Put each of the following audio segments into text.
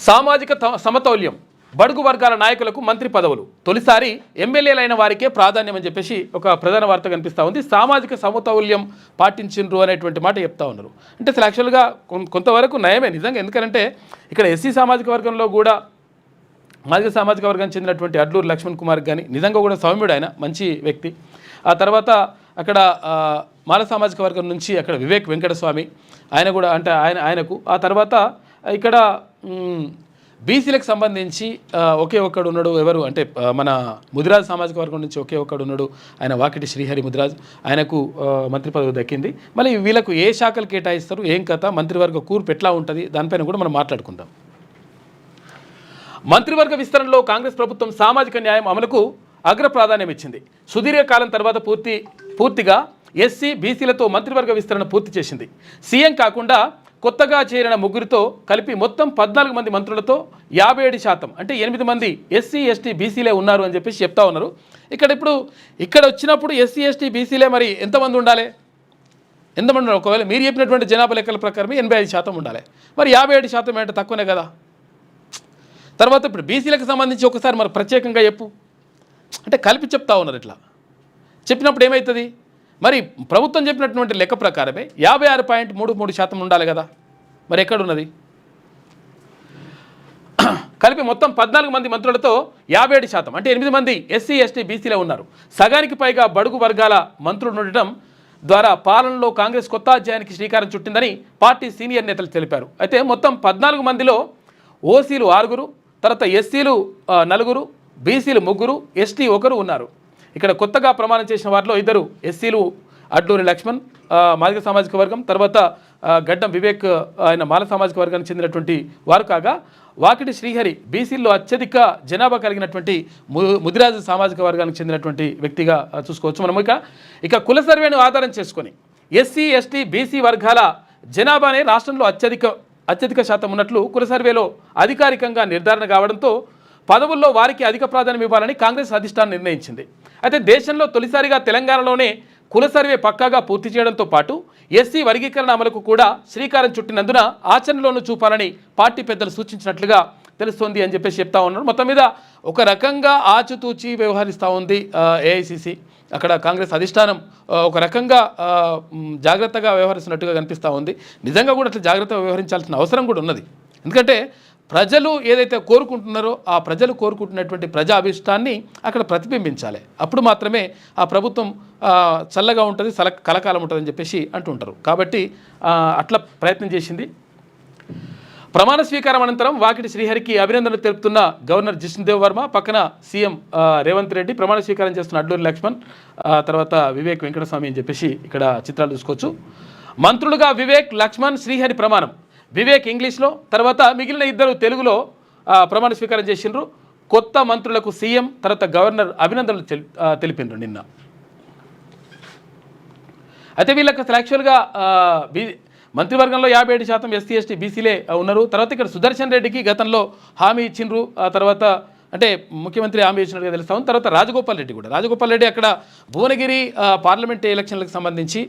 సామాజిక సమతౌల్యం, బడుగు వర్గాల నాయకులకు మంత్రి పదవులు, తొలిసారి ఎమ్మెల్యేలైన వారికే ప్రాధాన్యం అని చెప్పేసి ఒక ప్రధాన వార్త కనిపిస్తూ ఉంది. సామాజిక సమతౌల్యం పాటించిండ్రు అనేటువంటి మాట చెప్తా ఉన్నారు. అంటే అసలు యాక్చువల్గా కొంతవరకు నయమే నిజంగా. ఎందుకంటే ఇక్కడ ఎస్సీ సామాజిక వర్గంలో కూడా మాదిగ సామాజిక వర్గానికి చెందినటువంటి అడ్లూరు లక్ష్మణ్ కుమార్ కానీ నిజంగా కూడా సౌమ్యుడు, ఆయన మంచి వ్యక్తి. ఆ తర్వాత అక్కడ మాల సామాజిక వర్గం నుంచి అక్కడ వివేక్ వెంకటస్వామి, ఆయన కూడా అంటే ఆయనకు. ఆ తర్వాత ఇక్కడ బీసీలకు సంబంధించి ఒకే ఒక్కడు ఉన్నాడు. ఎవరు అంటే మన ముదిరాజ్ సామాజిక వర్గం నుంచి ఒకే ఒక్కడు ఉన్నాడు, ఆయన వాకిటి శ్రీహరి ముదిరాజ్. ఆయనకు మంత్రి పదవి దక్కింది. మళ్ళీ వీళ్ళకు ఏ శాఖలు కేటాయిస్తారు, ఏం కథ, మంత్రివర్గ కూర్పు ఎట్లా ఉంటుంది, దానిపైన కూడా మనం మాట్లాడుకుందాం. మంత్రివర్గ విస్తరణలో కాంగ్రెస్ ప్రభుత్వం సామాజిక న్యాయం అమలుకు అగ్ర ప్రాధాన్యం ఇచ్చింది. సుదీర్ఘకాలం తర్వాత పూర్తిగా ఎస్సీ బీసీలతో మంత్రివర్గ విస్తరణ పూర్తి చేసింది. సీఎం కాకుండా కొత్తగా చేరిన ముగ్గురితో కలిపి మొత్తం 14 మంది మంత్రులతో 57% అంటే 8 మంది ఎస్సీ ఎస్టీ బీసీలే ఉన్నారు అని చెప్పేసి చెప్తా ఉన్నారు. ఇక్కడ వచ్చినప్పుడు ఎస్సీ ఎస్టీ బీసీలే మరి ఎంతమంది ఉండాలి, ఎంతమంది ఉండాలి? ఒకవేళ మీరు చెప్పినటువంటి జనాభా లెక్కల ప్రకారం 85% ఉండాలి. మరి 57% అంటే తక్కువనే కదా. తర్వాత ఇప్పుడు బీసీలకు సంబంధించి ఒకసారి మరి ప్రత్యేకంగా చెప్పు అంటే కలిపి చెప్తా ఉన్నారు. ఇట్లా చెప్పినప్పుడు ఏమవుతుంది? మరి ప్రభుత్వం చెప్పినటువంటి లెక్క ప్రకారమే 56.33% ఉండాలి కదా. మరి ఎక్కడున్నది? కలిపి మొత్తం 14 మంది మంత్రులతో 57% అంటే 8 మంది ఎస్సీ ఎస్టీ బీసీలే ఉన్నారు. సగానికి పైగా బడుగు వర్గాల మంత్రులు ఉండటం ద్వారా పాలనలో కాంగ్రెస్ కొత్త అధ్యాయానికి శ్రీకారం చుట్టిందని పార్టీ సీనియర్ నేతలు తెలిపారు. అయితే మొత్తం 14 మందిలో ఓసీలు 6, తర్వాత ఎస్సీలు 4, బీసీలు 3, ఎస్టీ 1 ఉన్నారు. ఇక్కడ కొత్తగా ప్రమాణం చేసిన వారిలో 2 ఎస్సీలు అడ్లూరి లక్ష్మణ్ మాదిగ సామాజిక వర్గం, తర్వాత గడ్డం వివేక్ ఆయన మాల సామాజిక వర్గానికి చెందినటువంటి వారు కాగా, వాకిటి శ్రీహరి బీసీల్లో అత్యధిక జనాభా కలిగినటువంటి ముదిరాజు సామాజిక వర్గానికి చెందినటువంటి వ్యక్తిగా చూసుకోవచ్చు. మనం ఇక కుల సర్వేను ఆధారం చేసుకొని ఎస్సీ ఎస్టీ బీసీ వర్గాల జనాభానే రాష్ట్రంలో అత్యధిక శాతం ఉన్నట్లు కుల సర్వేలో అధికారికంగా నిర్ధారణ కావడంతో పదవుల్లో వారికి అధిక ప్రాధాన్యం ఇవ్వాలని కాంగ్రెస్ అధిష్టానం నిర్ణయించింది. అయితే దేశంలో తొలిసారిగా తెలంగాణలోనే కుల సర్వే పక్కాగా పూర్తి చేయడంతో పాటు ఎస్సీ వర్గీకరణ అమలుకు కూడా శ్రీకారం చుట్టినందున ఆచరణలోనూ చూపాలని పార్టీ పెద్దలు సూచించినట్లుగా తెలుస్తోంది అని చెప్పేసి చెప్తా ఉన్నారు. మొత్తం మీద ఒక రకంగా ఆచితూచి వ్యవహరిస్తూ ఉంది ఏఐసిసి. అక్కడ కాంగ్రెస్ అధిష్టానం ఒక రకంగా జాగ్రత్తగా వ్యవహరిస్తున్నట్టుగా కనిపిస్తూ ఉంది. నిజంగా కూడా అట్లా జాగ్రత్తగా వ్యవహరించాల్సిన అవసరం కూడా ఉన్నది. ఎందుకంటే ప్రజలు ఏదైతే కోరుకుంటున్నారో ఆ ప్రజలు కోరుకుంటున్నటువంటి ప్రజా అభిష్టాన్ని అక్కడ ప్రతిబింబించాలి. అప్పుడు మాత్రమే ఆ ప్రభుత్వం చల్లగా ఉంటుంది, కలకాలం ఉంటుందని చెప్పేసి అంటుంటారు. కాబట్టి అట్లా ప్రయత్నం చేసింది. ప్రమాణ స్వీకారం అనంతరం వాకిటి శ్రీహరికి అభినందనలు తెలుపుతున్న గవర్నర్ జిష్ణుదేవ్ వర్మ, పక్కన సీఎం రేవంత్ రెడ్డి, ప్రమాణ స్వీకారం చేస్తున్న అడ్లూరి లక్ష్మణ్, తర్వాత వివేక్ వెంకటస్వామి అని చెప్పేసి ఇక్కడ చిత్రాలు చూసుకోవచ్చు. మంత్రులుగా వివేక్, లక్ష్మణ్, శ్రీహరి ప్రమాణం. వివేక్ ఇంగ్లీష్లో, తర్వాత మిగిలిన 2 తెలుగులో ప్రమాణ స్వీకారం చేసిండ్రు. కొత్త మంత్రులకు సీఎం తర్వాత గవర్నర్ అభినందనలు తెలిపిండ్రు నిన్న. అయితే వీళ్ళకి అసలు యాక్చువల్గా మంత్రివర్గంలో 57% ఎస్సీ ఎస్టీ బీసీలే ఉన్నారు. తర్వాత ఇక్కడ సుదర్శన్ రెడ్డికి గతంలో హామీ ఇచ్చిండ్రు. ఆ తర్వాత అంటే ముఖ్యమంత్రి హామీ ఇచ్చినట్టుగా తెలుస్తా ఉంది. తర్వాత రాజగోపాల్ రెడ్డి అక్కడ భువనగిరి పార్లమెంట్ ఎలక్షన్లకు సంబంధించి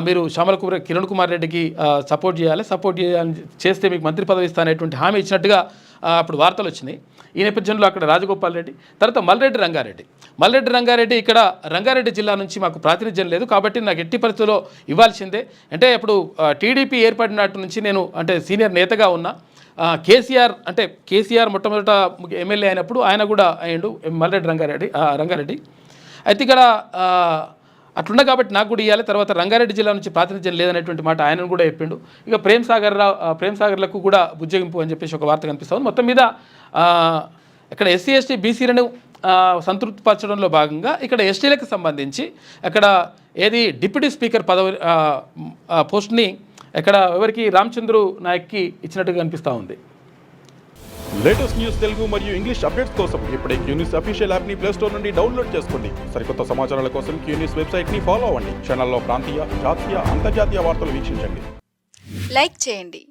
మీరు శ్యామల కిరణ్ కుమార్ రెడ్డికి సపోర్ట్ చేస్తే మీకు మంత్రి పదవి ఇస్తానేటువంటి హామీ ఇచ్చినట్టుగా అప్పుడు వార్తలు వచ్చినాయి. ఈ నేపథ్యంలో అక్కడ రాజగోపాల్ రెడ్డి, తర్వాత మల్రెడ్డి రంగారెడ్డి ఇక్కడ రంగారెడ్డి జిల్లా నుంచి మాకు ప్రాతినిధ్యం లేదు కాబట్టి నాకు ఎట్టి పరిస్థితుల్లో ఇవ్వాల్సిందే. అంటే ఇప్పుడు టీడీపీ ఏర్పడినట్టు నుంచి నేను అంటే సీనియర్ నేతగా ఉన్నా. కేసీఆర్ మొట్టమొదట ఎమ్మెల్యే అయినప్పుడు ఆయన కూడా అయ్యిండు మల్రెడ్డి రంగారెడ్డి. అయితే ఇక్కడ అట్లున్నా కాబట్టి నాకు కూడా ఇవ్వాలి. తర్వాత రంగారెడ్డి జిల్లా నుంచి ప్రాతినిధ్యం లేదనేటువంటి మాట ఆయనను కూడా చెప్పిండు. ఇక ప్రేమ్ సాగర్లకు కూడా బుజ్జగింపు అని చెప్పేసి ఒక వార్త కనిపిస్తుంది. మొత్తం మీద ఇక్కడ ఎస్సీ ఎస్టీ బీసీలను సంతృప్తిపరచడంలో భాగంగా ఇక్కడ ఎస్టీలకు సంబంధించి అక్కడ ఏది డిప్యూటీ స్పీకర్ పదవి పోస్ట్ని ఇక్కడ ఎవరికి రామచంద్రు నాయక్కి ఇచ్చినట్టుగా కనిపిస్తూ ఉంది. లేటెస్ట్ న్యూస్ తెలుగు మరియు ఇంగ్లీష్ అప్డేట్స్ కోసం ఇప్పుడే క్యూన్యూస్ అఫీషియల్ యాప్ని ప్లే స్టోర్ నుండి డౌన్లోడ్ చేసుకోండి. సరికొత్త సమాచారాల కోసం క్యూన్యూస్ వెబ్సైట్ని ఫాలో అవ్వండి. ఛానల్లో ప్రాంతీయ, జాతీయ, అంతర్జాతీయ వార్తలు వీక్షించండి. లైక్ చేయండి.